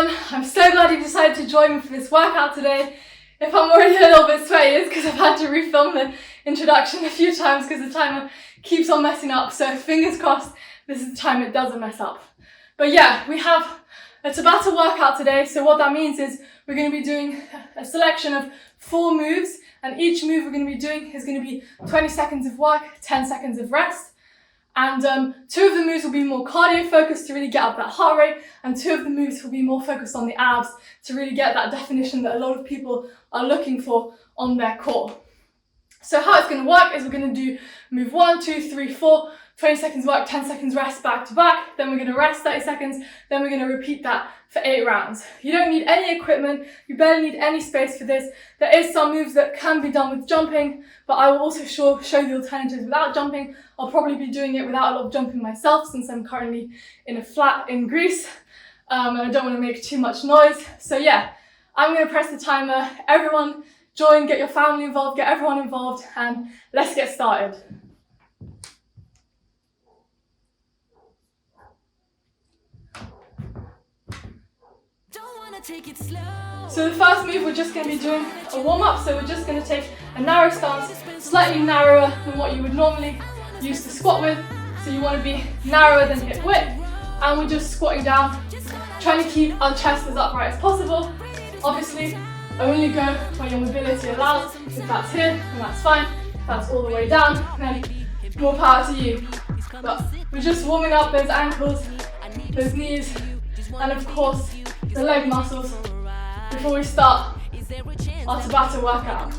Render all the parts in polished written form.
everyone, I'm so glad you decided to join me for this workout today. If I'm already a little bit sweaty, it's because I've had to refilm the introduction a few times because the timer keeps on messing up, so fingers crossed this is the time it doesn't mess up. But yeah, we have a Tabata workout today, so what that means is we're going to be doing a selection of 4 moves, and each move we're going to be doing is going to be 20 seconds of work, 10 seconds of rest. And 2 of the moves will be more cardio focused to really get up that heart rate, and 2 of the moves will be more focused on the abs to really get that definition that a lot of people are looking for on their core. So how it's going to work is we're going to do move 1, 2, 3, 4, 20 seconds work, 10 seconds rest back to back, then we're going to rest 30 seconds, then we're going to repeat that for 8 rounds. You don't need any equipment, you barely need any space for this. There is some moves that can be done with jumping, but I will also show the alternatives without jumping. I'll probably be doing it without a lot of jumping myself since I'm currently in a flat in Greece and I don't want to make too much noise. So yeah, I'm going to press the timer. Everyone join, get your family involved, get everyone involved, and let's get started. So the first move we're just going to be doing a warm-up, so we're just going to take a narrow stance, slightly narrower than what you would normally use to squat with, so you want to be narrower than hip width, and we're just squatting down, trying to keep our chest as upright as possible. Obviously, only go when your mobility allows. If that's here, then that's fine. If that's all the way down, then more power to you. But we're just warming up those ankles, those knees, and of course, the leg muscles before we start our Tabata workout.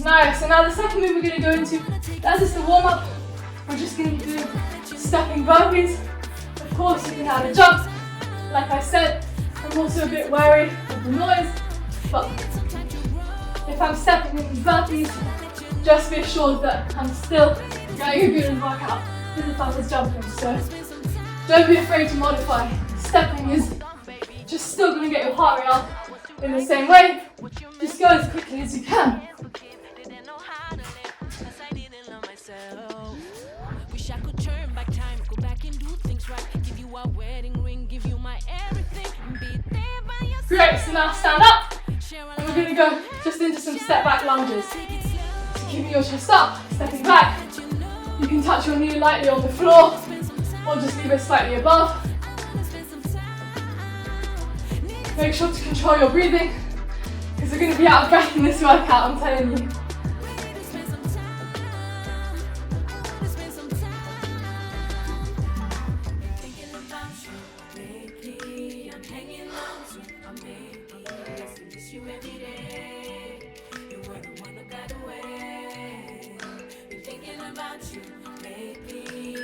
Nice, so now the second move we're going to go into, that's just the warm up. We're just going to do stepping burpees. Of course, you can add a jump. Like I said, I'm also a bit wary of the noise, but if I'm stepping in burpees, just be assured that I'm still getting a good workout as if I was jumping. So don't be afraid to modify. Stepping is just still going to get your heart rate up in the same way. Just go as quickly as you can. Great, so now stand up and we're going to go just into some step back lunges. So keeping your chest up, stepping back. You can touch your knee lightly on the floor or just leave it slightly above. Make sure to control your breathing because we're going to be out of breath in this workout, I'm telling you.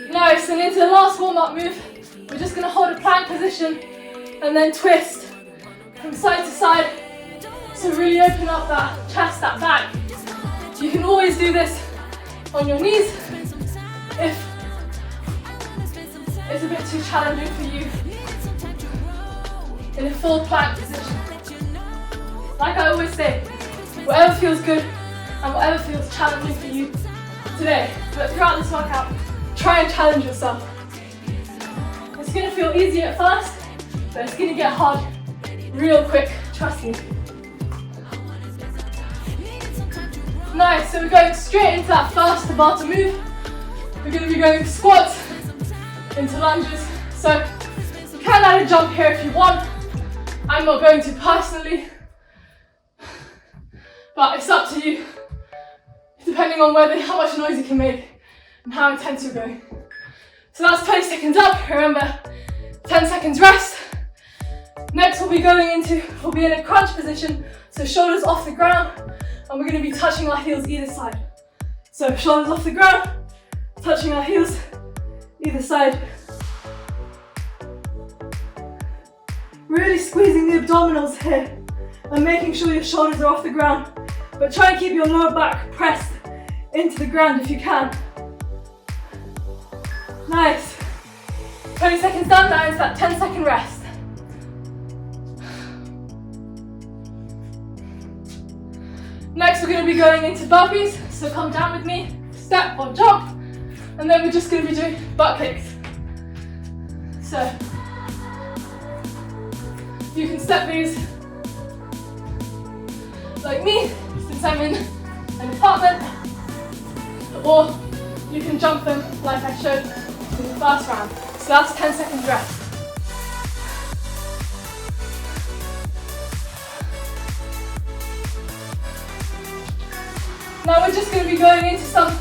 Nice, and into the last warm-up move, we're just going to hold a plank position and then twist from side to side to really open up that chest, that back. You can always do this on your knees if it's a bit too challenging for you in a full plank position. Like I always say, whatever feels good and whatever feels challenging for you today, but throughout this workout, try and challenge yourself. It's going to feel easy at first, but it's going to get hard real quick, trust me. Nice, so we're going straight into that first Tabata move. We're going to be going squats into lunges. So you can add a jump here if you want. I'm not going to personally, but it's up to you, depending on how much noise you can make and how intense you're going. So that's 20 seconds up, remember, 10 seconds rest. Next we'll be in a crunch position, so shoulders off the ground, and we're going to be touching our heels either side. So shoulders off the ground, touching our heels either side. Really squeezing the abdominals here, and making sure your shoulders are off the ground, but try and keep your lower back pressed into the ground if you can. Nice. 20 seconds done, now it's that 10-second rest. Next we're going to be going into burpees, so come down with me, step or jump. And then we're just going to be doing butt kicks. So you can step these like me, since I'm in an apartment, or you can jump them like I showed in the first round. So that's 10 seconds rest. Now we're just going to be going into some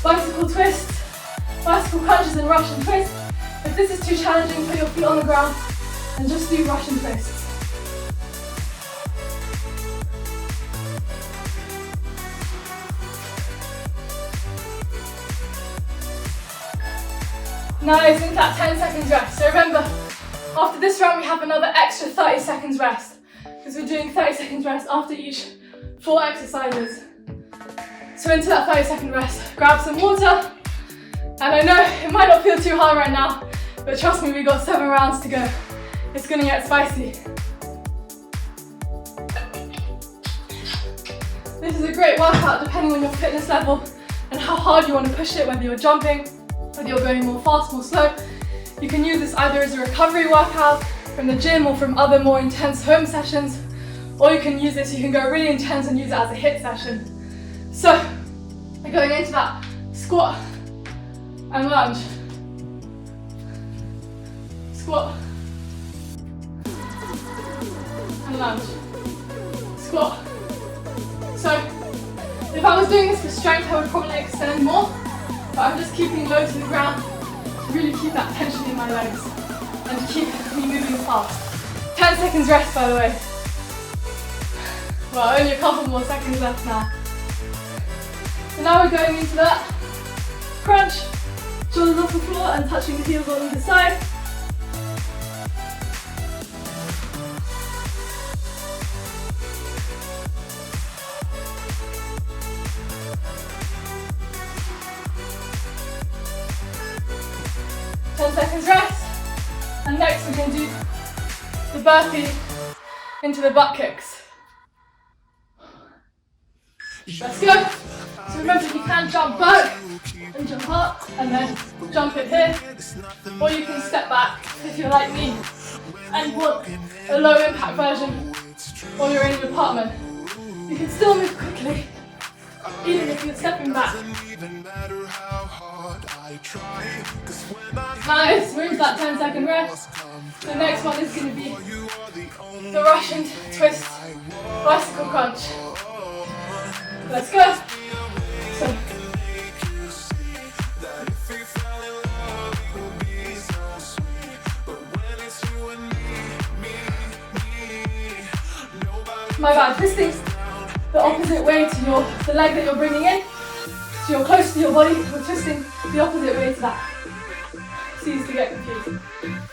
bicycle twists, bicycle crunches and Russian twists. If this is too challenging, put your feet on the ground and just do Russian twists. Nice, into that 10 seconds rest. So remember, after this round we have another extra 30 seconds rest, because we're doing 30 seconds rest after each 4 exercises. So into that 30-second rest, grab some water. And I know it might not feel too hard right now, but trust me, we've got 7 rounds to go. It's gonna get spicy. This is a great workout depending on your fitness level and how hard you want to push it, whether you're jumping, whether you're going more fast, more slow. You can use this either as a recovery workout from the gym or from other more intense home sessions, or you can go really intense and use it as a HIIT session. So, we're going into that squat and lunge. Squat and lunge. Squat. So, if I was doing this for strength, I would probably extend more, but I'm just keeping low to the ground to really keep that tension in my legs and to keep me moving fast. 10 seconds rest, by the way. Well, only a couple more seconds left now. So now we're going into that crunch, shoulders off the floor and touching the heels on either side. Seconds rest, and next we're going to do the burpee into the butt kicks. Let's go. So remember, you can jump back and jump up and then jump it here, or you can step back if you're like me and want a low impact version, or you're in an apartment. You can still move quickly even if you're stepping back. Nice, we're into that 10-second rest. The next one is going to be the Russian twist bicycle crunch. Let's go. So, my bad, twisting the opposite way to the leg that you're bringing in. So you're close to your body, we're twisting the opposite way to that. It's easy to get confused.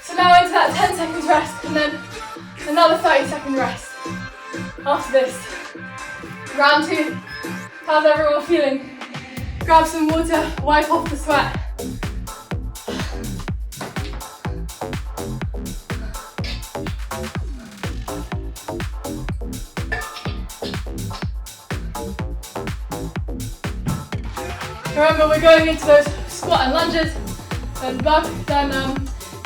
So now into that 10 seconds rest and then another 30-second rest. After this, round 2. How's everyone feeling? Grab some water, wipe off the sweat. Remember, we're going into those squat and lunges, then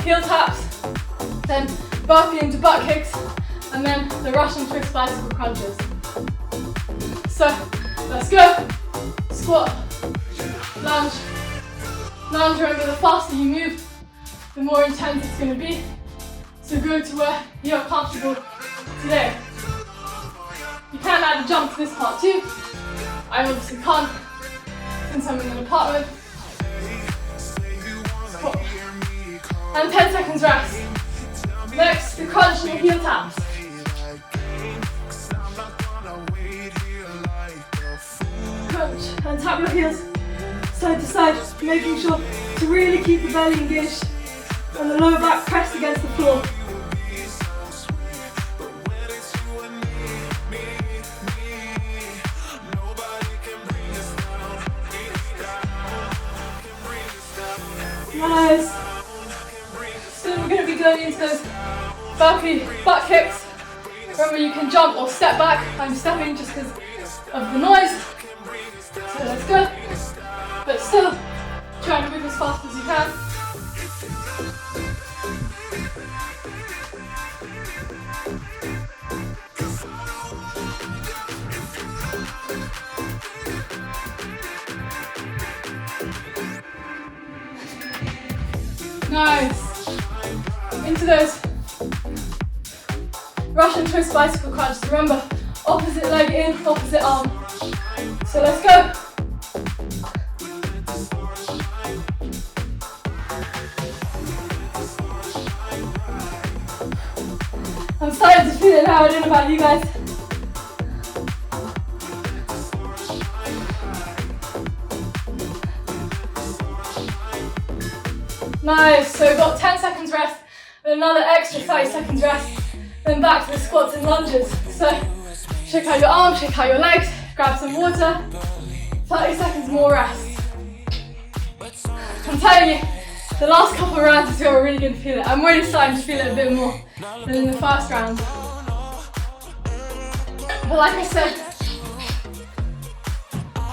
heel taps, then burpee into butt kicks, and then the Russian twist bicycle crunches. So, let's go. Squat, lunge, lunge. Remember, the faster you move, the more intense it's going to be. So go to where you're comfortable today. You can add a jump to this part too. I obviously can't, since I'm in an apartment. Squat. And 10 seconds rest. Next, the crunch and the heel taps. Crunch and tap your heels side to side, making sure to really keep the belly engaged and the lower back pressed against the floor. Nice. So we're going to be going into those burpee butt kicks. Remember, you can jump or step back. I'm stepping just because of the noise. So let's go. But still, Try to move as fast as you can. Nice. Into those Russian twist bicycle crunches. Remember, opposite leg in, opposite arm. So let's go. I'm starting to feel it now. I don't know about you guys. Nice, so we've got 10 seconds rest, and another extra 30 seconds rest, then back to the squats and lunges. So, shake out your arms, shake out your legs, grab some water, 30 seconds more rest. I'm telling you, the last couple of rounds is where we're really going to feel it. I'm really starting to feel it a bit more than in the first round. But like I said,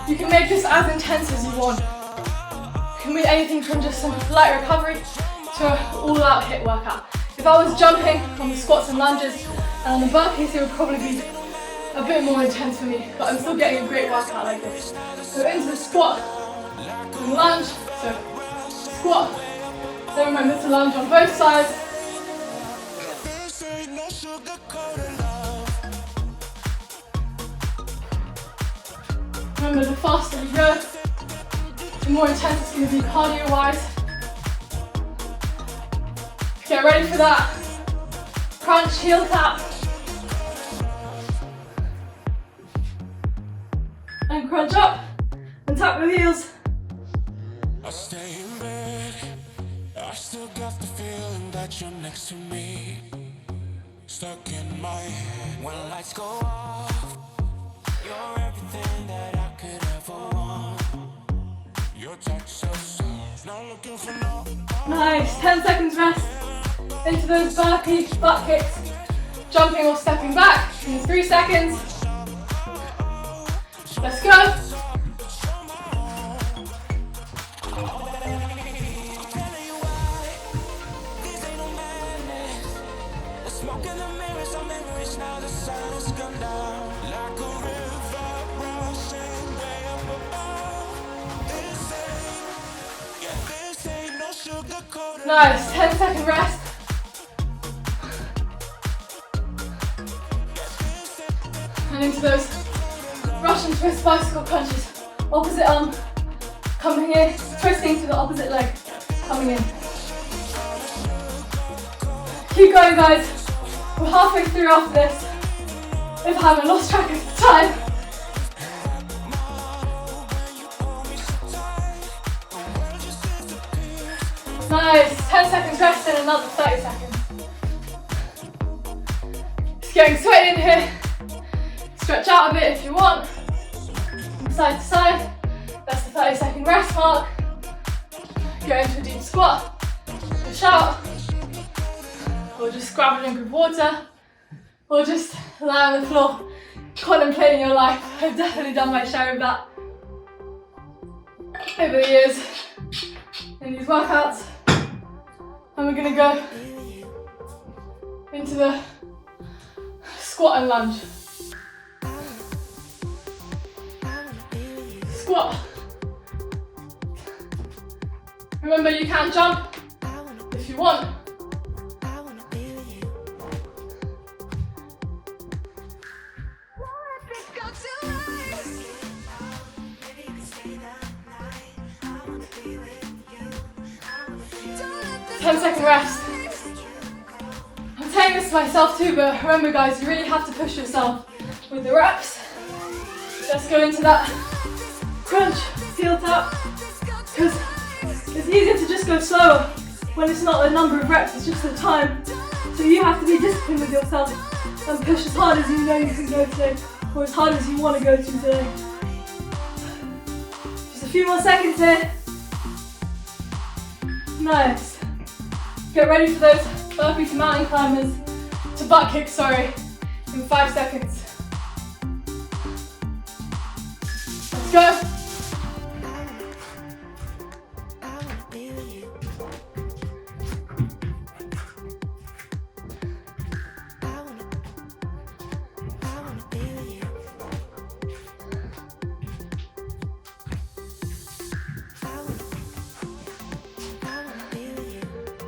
you can make this as intense as you want. It can be anything from just some light recovery to an all-out HIIT workout. If I was jumping on the squats and lunges and on the burpees, it would probably be a bit more intense for me, but I'm still getting a great workout like this. So into the squat and lunge, so squat, then remember to lunge on both sides. Remember, the faster we go, the more intense it's going to be cardio-wise. Get ready for that. Crunch, heel tap. And crunch up and tap your heels. I stay in bed, I still got the feeling that you're next to me. Stuck in my head. When lights go off, you're everything that I could ever want. Your touch so soft, not looking for no. Nice, 10 seconds rest. Into those burpee butt kicks. Jumping or stepping back in 3 seconds. Let's go. Nice, 10-second rest. And into those Russian twist bicycle crunches. Opposite arm coming in, twisting to the opposite leg, coming in. Keep going, guys. We're halfway through after this. If I haven't lost track of time. Nice, 10 seconds rest and another 30 seconds. Just getting sweaty in here. Stretch out a bit if you want. From side to side. That's the 30-second rest mark. Go into a deep squat. Push out. Or just grab a drink of water. Or just lie on the floor, contemplating your life. I've definitely done my share of that over the years in these workouts. And we're going to go into the squat and lunge. Squat. Remember, you can jump if you want. Rest. I'm saying this to myself too, but remember guys, you really have to push yourself with the reps. Let's go into that crunch, heel tap, because it's easier to just go slower when it's not the number of reps, it's just the time. So you have to be disciplined with yourself and push as hard as you know you can go today, or as hard as you want to go to today. Just a few more seconds here. Nice. Get ready for those burpees to mountain climbers, to butt kicks, sorry, in 5 seconds. Let's go.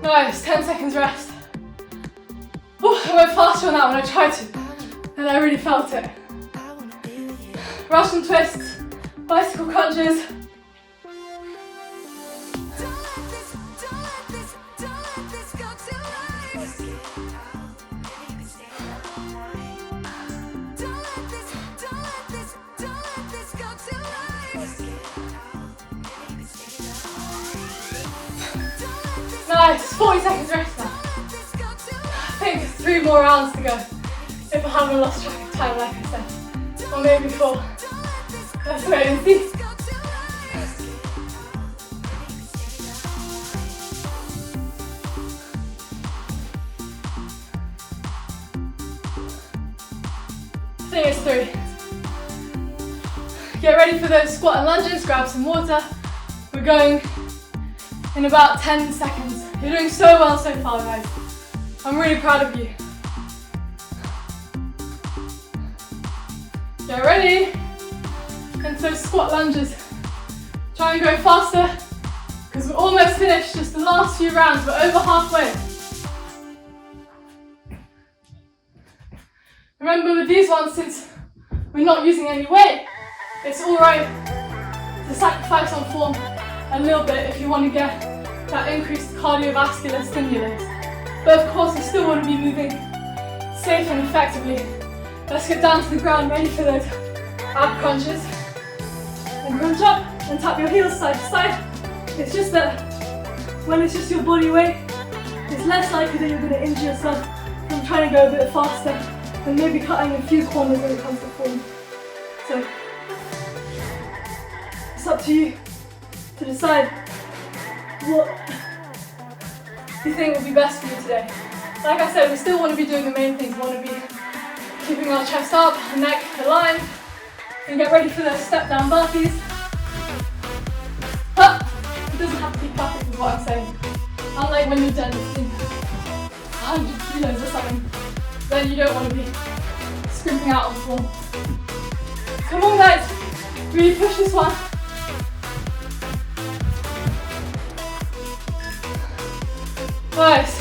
Nice, 10 seconds rest. Ooh, I went faster on that one, I tried to, and I really felt it. Russian twists, bicycle crunches. Nice, 40 seconds rest now. I think 3 more rounds to go, if I haven't lost track of time like I said, or maybe 4. Let's wait and see. I think it's 3. Get ready for those squat and lunges, grab some water. We're going in about 10 seconds. You're doing so well so far, guys. I'm really proud of you. Get ready. And so squat lunges. Try and go faster, because we're almost finished, just the last few rounds. We're over halfway. Remember with these ones, since we're not using any weight, it's alright to sacrifice on form a little bit if you want to get that increased cardiovascular stimulus. But of course, you still want to be moving safe and effectively. Let's get down to the ground, ready for those ab crunches. And crunch up and tap your heels side to side. It's just that when it's just your body weight, it's less likely that you're going to injure yourself from trying to go a bit faster and maybe cutting a few corners when it comes to form. So it's up to you to decide what you think will be best for you today. Like I said, we still want to be doing the main things. We want to be keeping our chest up, neck aligned, and get ready for those step down burpees. But it doesn't have to be perfect with what I'm saying. Unlike when you're deadlifting 100 kilos or something, then you don't want to be scrimping out on the floor. Come on guys, really push this one. Nice.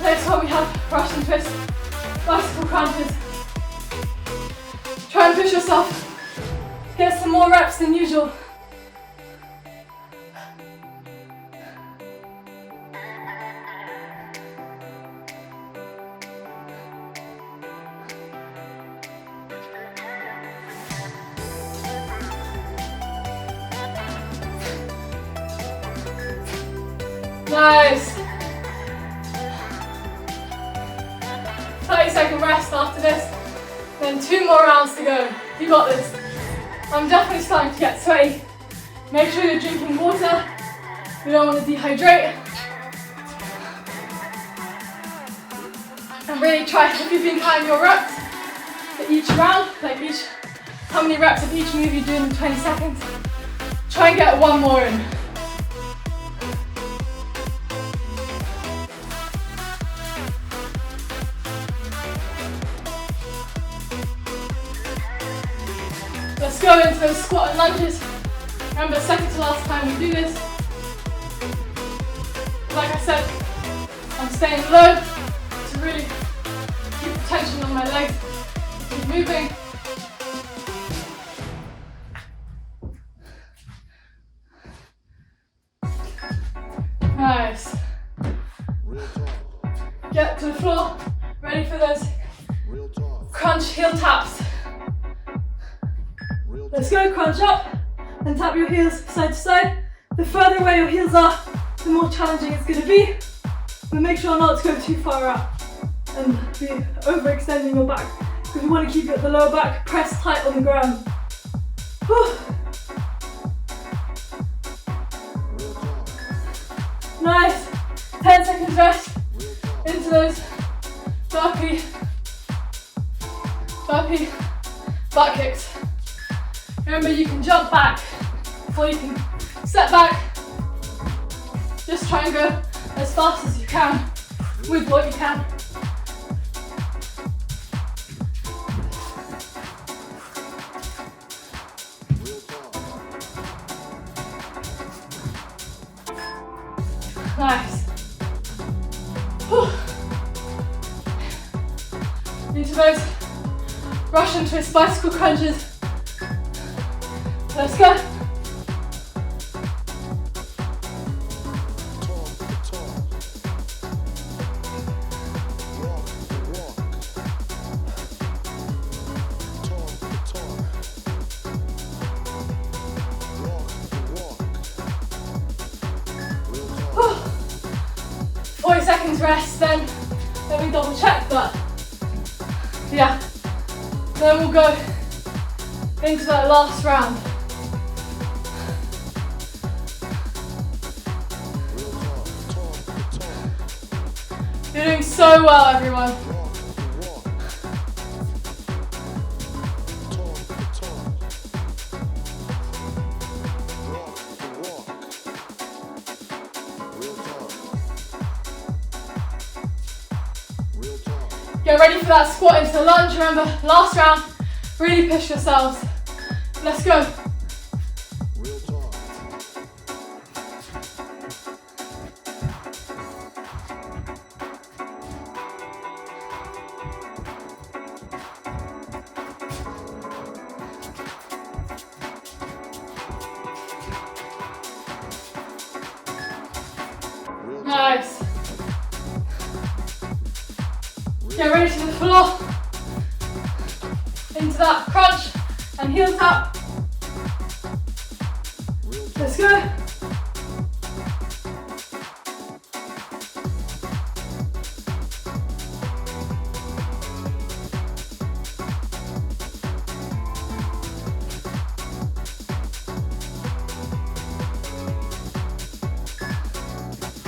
Next one we have Russian twist, bicycle crunches. Try and push yourself. Get some more reps than usual. Nice. 30-second rest after this. Then 2 more rounds to go. You got this. I'm definitely starting to get sweaty. Make sure you're drinking water. We don't want to dehydrate. And really try, if you've been counting your reps for each round, like how many reps of each move you do in 20 seconds, try and get 1 more in. Let's go into those squat and lunges. Remember, second to last time we do this. Like I said, I'm staying low to really keep the tension on my legs. Keep moving. Nice. Get to the floor. Ready for those crunch heel taps. Let's go, crunch up and tap your heels side to side. The further away your heels are, the more challenging it's going to be. But make sure not to go too far out and be overextending your back, because you want to keep the lower back pressed tight on the ground. Whew. Nice. 10 seconds rest into those burpee butt kicks. Remember, you can jump back or you can step back. Just try and go as fast as you can with what you can. Nice. Whew. Into those Russian twist bicycle crunches. Let's go. Whew. 40 seconds rest, then let me double check, but yeah, then we'll go into that last round. You're doing so well, everyone. Get ready for that squat into the lunge. Remember, last round, really push yourselves. Let's go. Nice. Get ready to the floor. Into that crunch and heel tap. Let's go.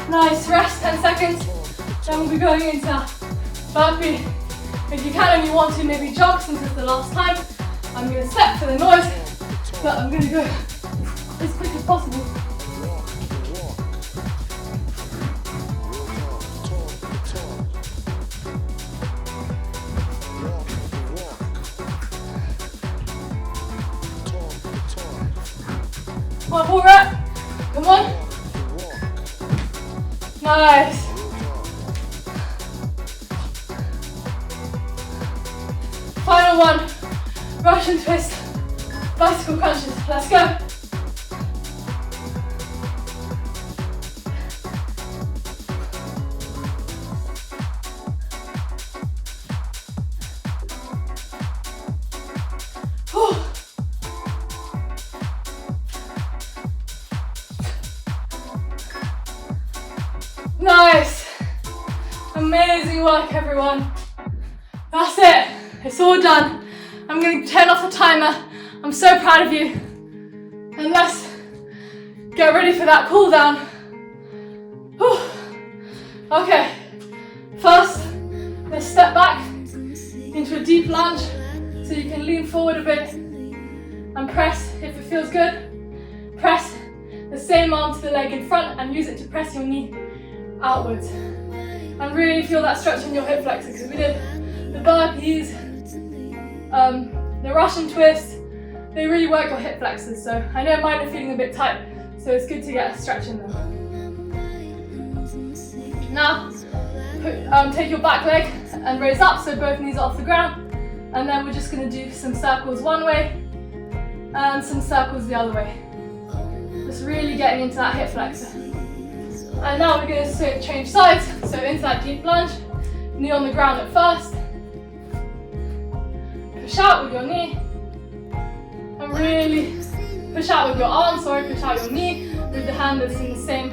Nice, rest 10 seconds. Then we'll be going into burpee. If you can and you want to, maybe jump since it's the last time. I'm going to step to the noise, but I'm going to go as quick as possible. One more rep. Come on. Nice. Final one, Russian twist, bicycle crunches. Let's go. Whew. Nice. Amazing work, everyone. That's it. It's all done. I'm going to turn off the timer. I'm so proud of you. And let's get ready for that cool down. Whew. Okay. First, let's step back into a deep lunge so you can lean forward a bit and press if it feels good. Press the same arm to the leg in front and use it to press your knee outwards. And really feel that stretch in your hip flexor because we did the burpees, the Russian twist, they really work your hip flexors, so I know mine are feeling a bit tight, so it's good to get a stretch in them. Now, take your back leg and raise up so both knees are off the ground, and then we're just going to do some circles one way and some circles the other way. Just really getting into that hip flexor. And now we're going to change sides, so into that deep lunge, knee on the ground at first. Push out with your knee, and really push out with your arm, push out your knee with the hand that's in the same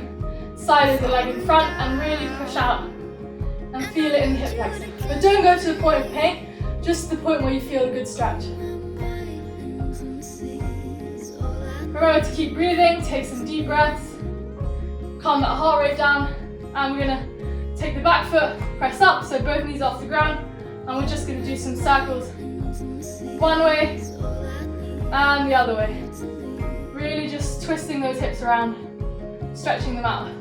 side as the leg in front, and really push out and feel it in the hip flexor. But don't go to the point of pain, just the point where you feel a good stretch. Remember to keep breathing, take some deep breaths, calm that heart rate down, and we're going to take the back foot, press up so both knees off the ground, and we're just going to do some circles one way and the other way. Really just twisting those hips around, stretching them out.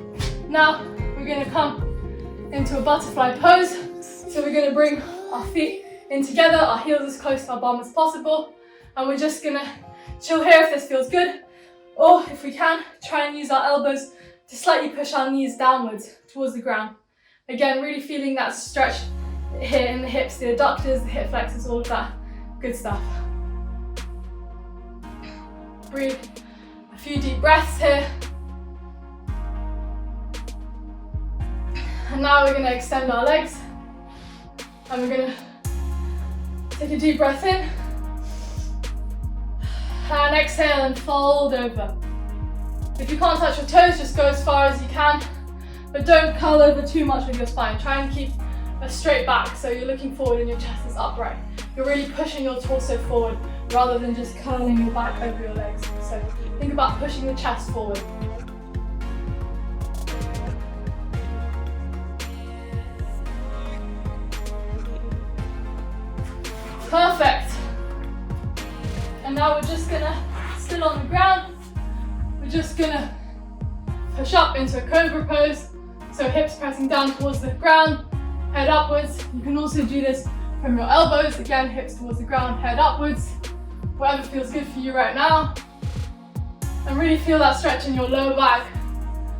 Now we're going to come into a butterfly pose. So we're going to bring our feet in together, our heels as close to our bum as possible, and we're just going to chill here if this feels good, or if we can, try and use our elbows to slightly push our knees downwards towards the ground. Again, really feeling that stretch here in the hips, the adductors, the hip flexors, all of that good stuff. Breathe a few deep breaths here. And now we're going to extend our legs. And we're going to take a deep breath in. And exhale and fold over. If you can't touch your toes, just go as far as you can. But don't curl over too much with your spine. Try and keep a straight back so you're looking forward and your chest is upright. You're really pushing your torso forward rather than just curling your back over your legs. So think about pushing the chest forward. Perfect. And now we're just gonna, still on the ground, we're just gonna push up into a Cobra Pose. So hips pressing down towards the ground, head upwards. You can also do this from your elbows. Again, hips towards the ground, head upwards. Whatever feels good for you right now. And really feel that stretch in your lower back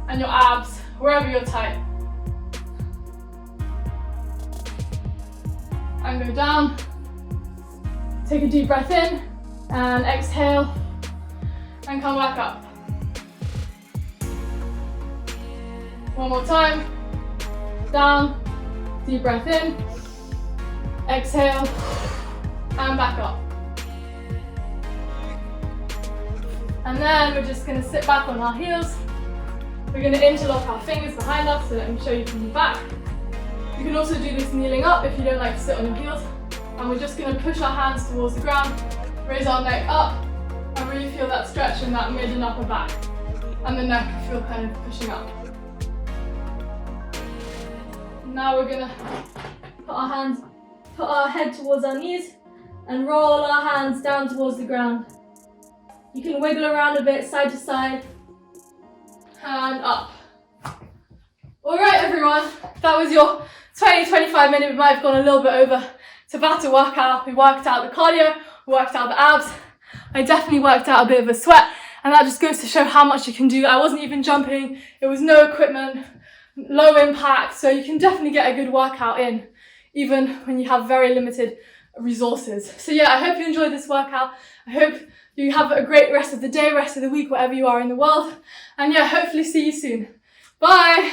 and your abs, wherever you're tight. And go down. Take a deep breath in and exhale and come back up. One more time. Down, deep breath in, exhale and back up. And then we're just going to sit back on our heels. We're going to interlock our fingers behind us, so let me show you from the back. You can also do this kneeling up if you don't like to sit on your heels. And we're just going to push our hands towards the ground, raise our neck up, and really feel that stretch in that mid and upper back. And the neck feel kind of pushing up. Now we're going to put our head towards our knees and roll our hands down towards the ground. You can wiggle around a bit, side to side, and up. All right, everyone, that was your 20-25 minute, we might have gone a little bit over, Tabata workout. We worked out the cardio, we worked out the abs. I definitely worked out a bit of a sweat, and that just goes to show how much you can do. I wasn't even jumping, it was no equipment, low impact, so you can definitely get a good workout in, even when you have very limited resources. So yeah, I hope you enjoyed this workout. I hope you have a great rest of the day, rest of the week, wherever you are in the world. And yeah, hopefully see you soon. Bye!